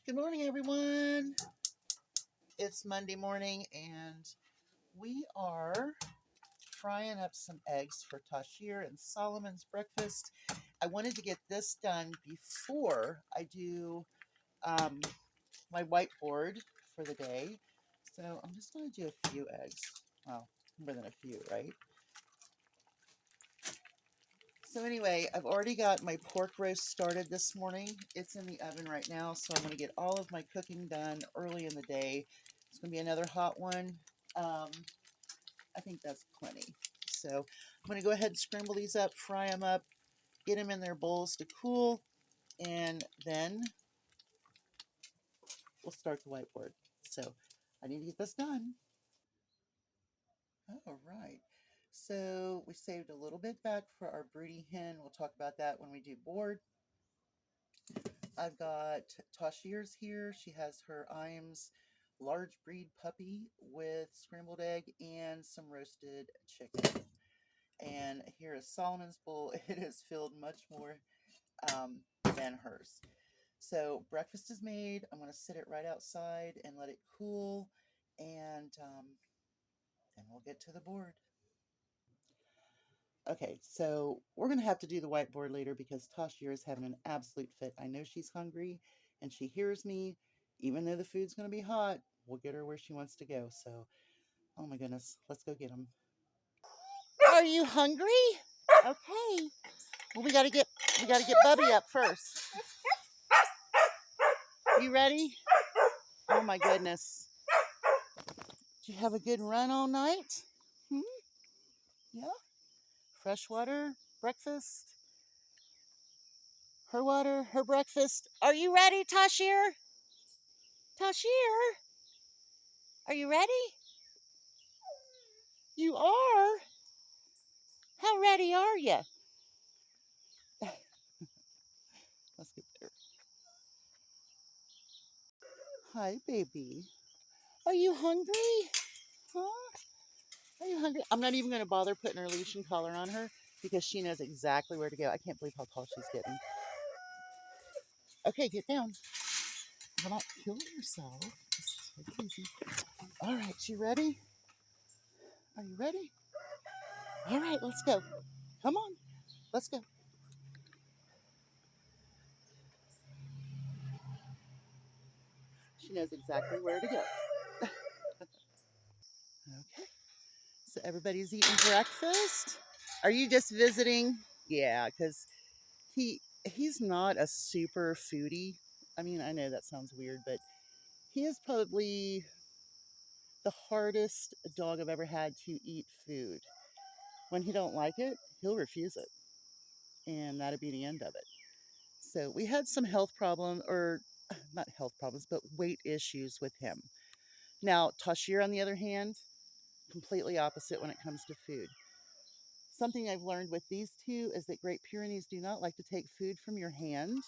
Good morning, everyone. It's Monday morning, and we are frying up some eggs for Tashir and Solomon's breakfast. I wanted to get this done before I do my whiteboard for the day. So I'm just going to do a few eggs. Well, more than a few, right? So anyway, I've already got my pork roast started this morning. It's in the oven right now, so I'm going to get all of my cooking done early in the day. It's going to be another hot one. I think that's plenty. So I'm going to go ahead and scramble these up, fry them up, get them in their bowls to cool, and then we'll start the whiteboard. So I need to get this done. All right. So we saved a little bit back for our broody hen. We'll talk about that when we do board. I've got Tashir's here. She has her Iams large breed puppy with scrambled egg and some roasted chicken. And here is Solomon's bowl. It is filled much more than hers. So breakfast is made. I'm going to sit it right outside and let it cool. And then we'll get to the board. Okay, so we're going to have to do the whiteboard later because Tashir is having an absolute fit. I know she's hungry and she hears me. Even though the food's going to be hot, we'll get her where she wants to go. So, oh my goodness, let's go get them. Are you hungry? Okay. Well, we got to get Bubby up first. You ready? Oh my goodness. Did you have a good run all night? Yeah. Fresh water, breakfast. Her water, her breakfast. Are you ready, Tashir? Tashir? Are you ready? You are? How ready are you? Let's get there. Hi, baby. Are you hungry? Huh? Are you hungry? I'm not even going to bother putting her leash and collar on her because she knows exactly where to go. I can't believe how tall she's getting. Okay, get down. Will not kill yourself. Just take it easy. All right, you ready? Are you ready? All right, let's go. Come on, let's go. She knows exactly where to go. Okay, so everybody's eating breakfast. Are you just visiting? Yeah, because he's not a super foodie. I mean, I know that sounds weird, but he is probably the hardest dog I've ever had to eat food. When he don't like it, he'll refuse it, and that'll be the end of it. So we had some health problems, or not health problems, but weight issues with him. Now, Tashir, on the other hand, completely opposite when it comes to food. Something I've learned with these two is that Great Pyrenees do not like to take food from your hand.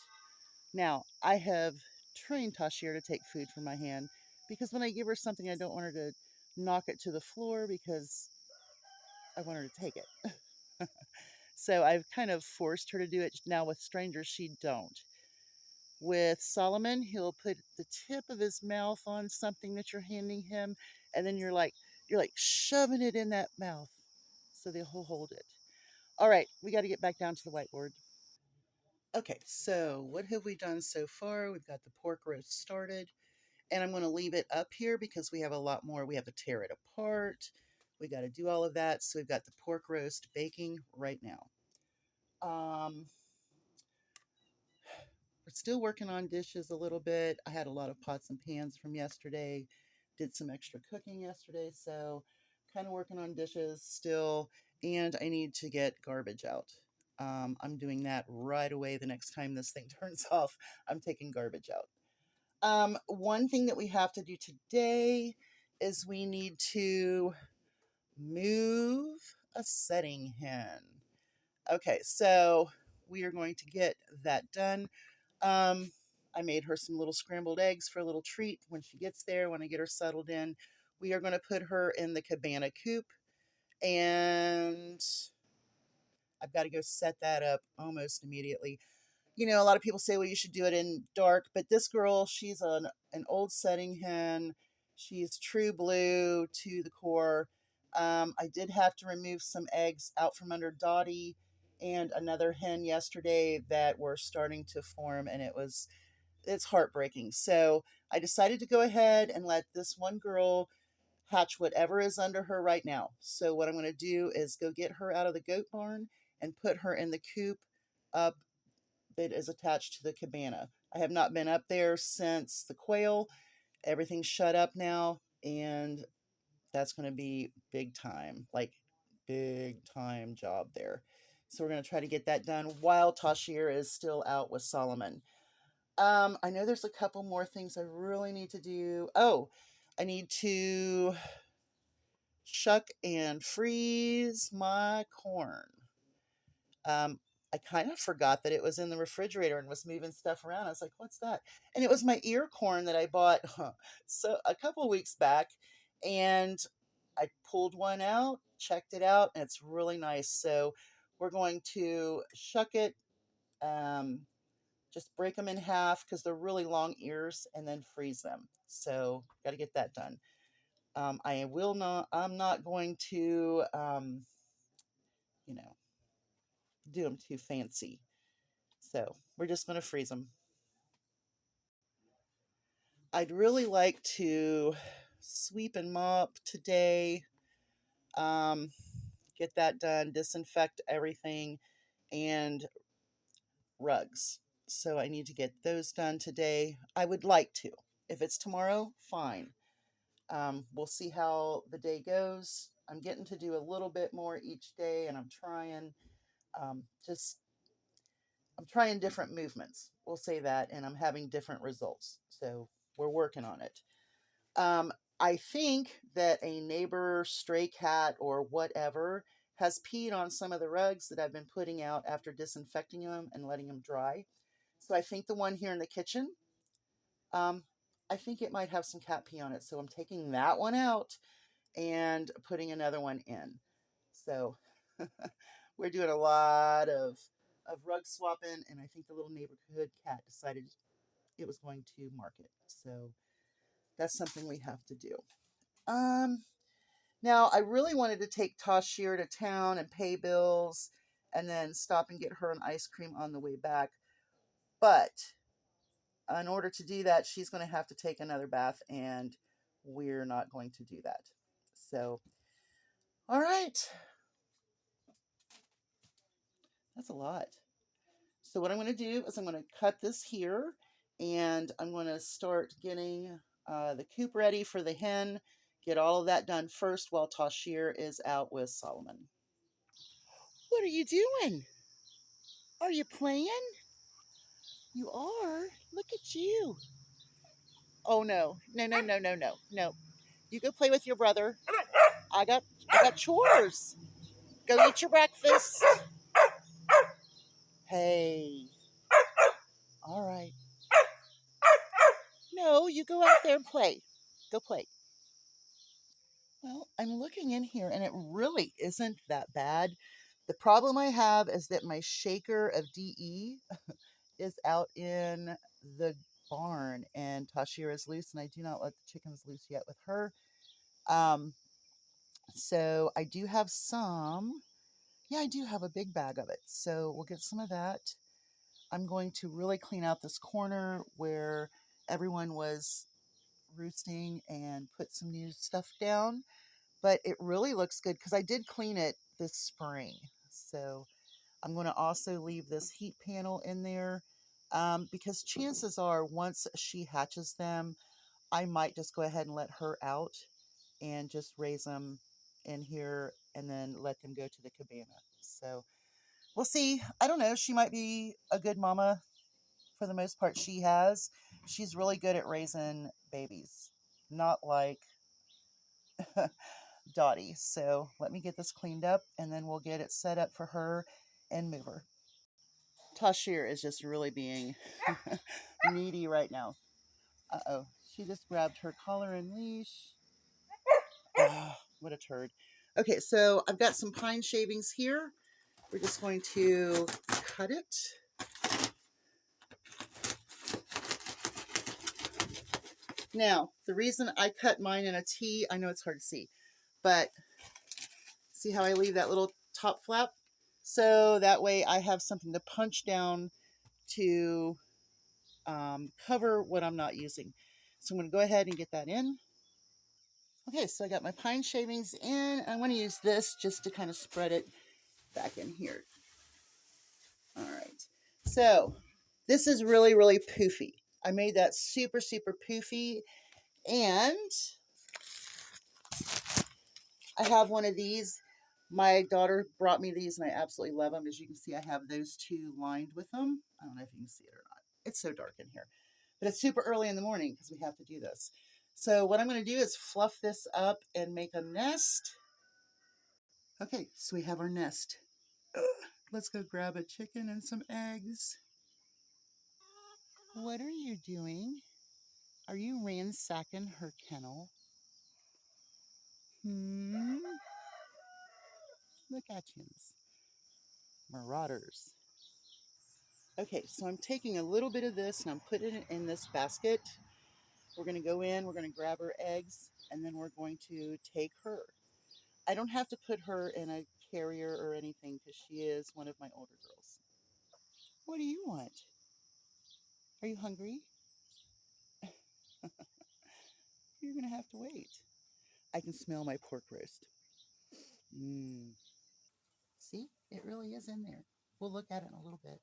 Now, I have trained Tashir to take food from my hand because when I give her something, I don't want her to knock it to the floor because I want her to take it. So I've kind of forced her to do it. Now with strangers, she don't. With Solomon, he'll put the tip of his mouth on something that you're handing him, and then you're like shoving it in that mouth so they'll hold it. All right, we got to get back down to the whiteboard. Okay, so what have we done so far? We've got the pork roast started, and I'm going to leave it up here because we have a lot more. We have to tear it apart. We got to do all of that. So we've got the pork roast baking right now. We're still working on dishes a little bit. I had a lot of pots and pans from yesterday. Did some extra cooking yesterday, so kind of working on dishes still. And I need to get garbage out. I'm doing that right away the next time this thing turns off. I'm taking garbage out. One thing that we have to do today is we need to move a setting hen. Okay, so we are going to get that done. I made her some little scrambled eggs for a little treat when she gets there, when I get her settled in. We are going to put her in the cabana coop, and I've got to go set that up almost immediately. You know, a lot of people say, well, you should do it in dark, but this girl, she's an old setting hen. She's true blue to the core. I did have to remove some eggs out from under Dottie and another hen yesterday that were starting to form, and it's heartbreaking. So I decided to go ahead and let this one girl hatch whatever is under her right now. So what I'm going to do is go get her out of the goat barn and put her in the coop up that is attached to the cabana. I have not been up there since the quail. Everything's shut up now, and that's going to be big time, like big time job there. So we're going to try to get that done while Tashir is still out with Solomon. I know there's a couple more things I really need to do. Oh, I need to shuck and freeze my corn. Um, I kind of forgot that it was in the refrigerator and was moving stuff around. I was like, "What's that?" And it was my ear corn that I bought so a couple weeks back, and I pulled one out, checked it out, and it's really nice. So we're going to shuck it, um, just break them in half because they're really long ears, and then freeze them. So got to get that done. I will not. I'm not going to, you know, do them too fancy. So we're just going to freeze them. I'd really like to sweep and mop today. Um, get that done, disinfect everything, and rugs. So I need to get those done today. I would like to. If it's tomorrow, fine. We'll see how the day goes. I'm getting to do a little bit more each day, and I'm trying. Just I'm trying different movements. We'll say that, and I'm having different results. So we're working on it. Um, I think that a neighbor, stray cat, or whatever has peed on some of the rugs that I've been putting out after disinfecting them and letting them dry. So I think the one here in the kitchen, um, I think it might have some cat pee on it. So I'm taking that one out and putting another one in. So we're doing a lot of rug swapping, and I think the little neighborhood cat decided it was going to mark it. So that's something we have to do. Um, Now I really wanted to take Tashir to town and pay bills and then stop and get her an ice cream on the way back. But in order to do that, she's going to have to take another bath, and we're not going to do that. So, all right, that's a lot. So what I'm going to do is I'm going to cut this here, and I'm going to start getting the coop ready for the hen. Get all of that done first while Tashir is out with Solomon. What are you doing? Are you playing? You are? Look at you. Oh no. No, no, no, no, no. No. You go play with your brother. I got chores. Go eat your breakfast. Hey. All right. No, you go out there and play. Go play. Well, I'm looking in here and it really isn't that bad. The problem I have is that my shaker of DE is out in the barn and Tashira is loose, and I do not let the chickens loose yet with her. Um, So I do have some. Yeah, I do have a big bag of it. So we'll get some of that. I'm going to really clean out this corner where everyone was roosting and put some new stuff down. But it really looks good because I did clean it this spring. So I'm going to also leave this heat panel in there because chances are once she hatches them, I might just go ahead and let her out and just raise them in here and then let them go to the cabana. So we'll see. I don't know. She might be a good mama for the most part. She's really good at raising babies, not like Dottie. So let me get this cleaned up and then we'll get it set up for her and move her. Tashir is just really being needy right now. Uh-oh. She just grabbed her collar and leash. Oh, what a turd. Okay, so I've got some pine shavings here. We're just going to cut it. Now, the reason I cut mine in a T, I know it's hard to see, but see how I leave that little top flap? So that way I have something to punch down to cover what I'm not using. So I'm going to go ahead and get that in. Okay, so I got my pine shavings in. I'm going to use this just to kind of spread it back in here. All right. So this is really, really poofy. I made that super, super poofy. And I have one of these. My daughter brought me these and I absolutely love them. As you can see, I have those two lined with them. I don't know if you can see it or not. It's so dark in here. But it's super early in the morning because we have to do this. So what I'm going to do is fluff this up and make a nest. Okay, so we have our nest. Let's go grab a chicken and some eggs. What are you doing? Are you ransacking her kennel? Look at you, marauders. Okay, so I'm taking a little bit of this and I'm putting it in this basket. We're going to go in, we're going to grab her eggs, and then we're going to take her. I don't have to put her in a carrier or anything because she is one of my older girls. What do you want? Are you hungry? You're going to have to wait. I can smell my pork roast. Mmm. See, it really is in there. We'll look at it in a little bit.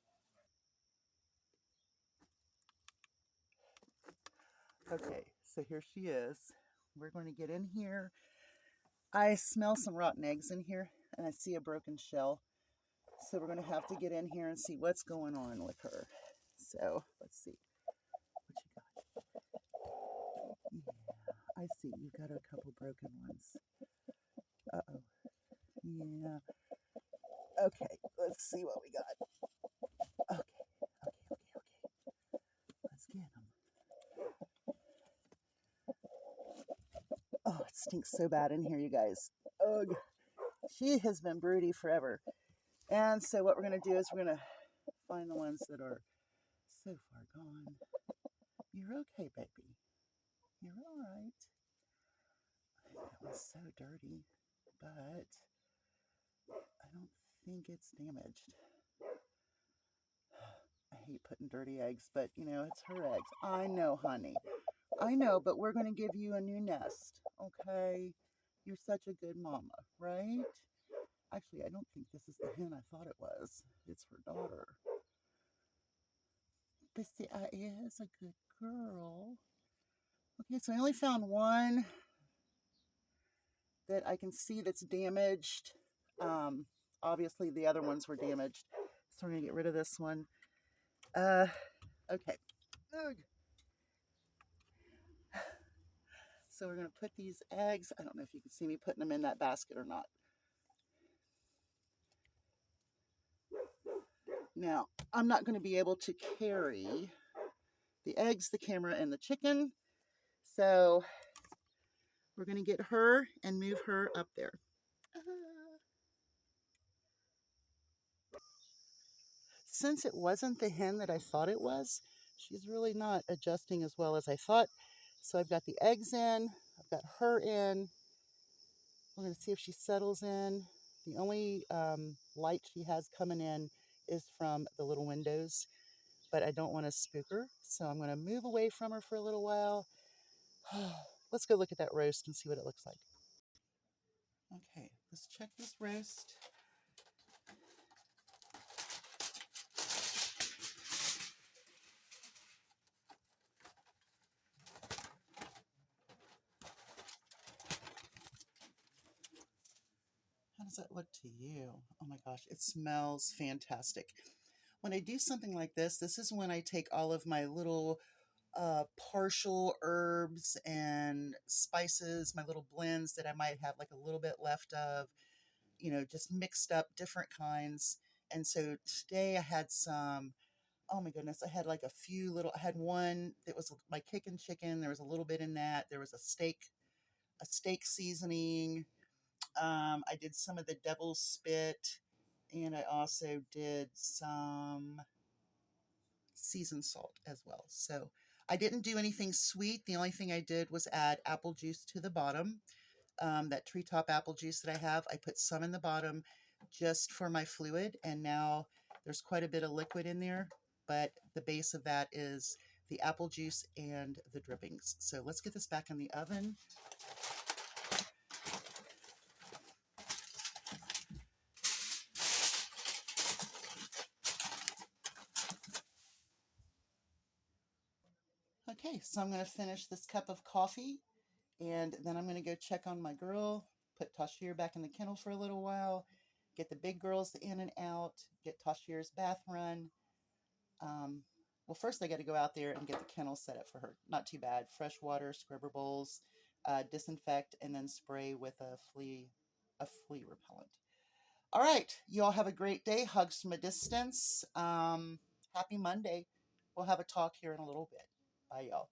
Okay, so here she is. We're going to get in here. I smell some rotten eggs in here, and I see a broken shell. So we're going to have to get in here and see what's going on with her. So let's see. What you got? Yeah, I see. You've got a couple broken ones. Uh-oh. Yeah. Okay, let's see what we got. Okay, okay. Let's get them. Oh, it stinks so bad in here, you guys. Ugh. She has been broody forever. And so what we're going to do is we're going to find the ones that are so far gone. You're okay, baby. You're all right. That was so dirty, but I don't think it's damaged. I hate putting dirty eggs, but you know, it's her eggs. I know, honey. I know, but we're going to give you a new nest, okay? You're such a good mama, right? Actually, I don't think this is the hen I thought it was. It's her daughter. But see, I is a good girl. Okay, so I only found one that I can see that's damaged. Obviously, the other ones were damaged. So we're going to get rid of this one. Okay. Ugh. So we're going to put these eggs. I don't know if you can see me putting them in that basket or not. Now, I'm not going to be able to carry the eggs, the camera, and the chicken. So we're going to get her and move her up there. Since it wasn't the hen that I thought it was, she's really not adjusting as well as I thought. So I've got the eggs in, I've got her in. We're going to see if she settles in. The only light she has coming in is from the little windows, but I don't want to spook her. So I'm going to move away from her for a little while. Let's go look at that roast and see what it looks like. Okay, let's check this roast. How does that look to you? Oh my gosh, it smells fantastic. When I do something like this is when I take all of my little partial herbs and spices, my little blends that I might have like a little bit left of, you know, just mixed up different kinds. And so today I had some, oh my goodness, I had like a few little, I had one that was my kicking chicken. There was a little bit in that. There was a steak seasoning. I did some of the devil's spit, and I also did some seasoned salt as well. So I didn't do anything sweet. The only thing I did was add apple juice to the bottom. That treetop apple juice that I have, I put some in the bottom just for my fluid, and now there's quite a bit of liquid in there, but the base of that is the apple juice and the drippings. So let's get this back in the oven. Okay, so I'm going to finish this cup of coffee, and then I'm going to go check on my girl, put Tashir back in the kennel for a little while, get the big girls in and out, get Tashir's bath run. Well, first I got to go out there and get the kennel set up for her. Not too bad. Fresh water, scrubber bowls, disinfect, and then spray with a flea repellent. All right, you all have a great day. Hugs from a distance. Happy Monday. We'll have a talk here in a little bit. Bye, y'all.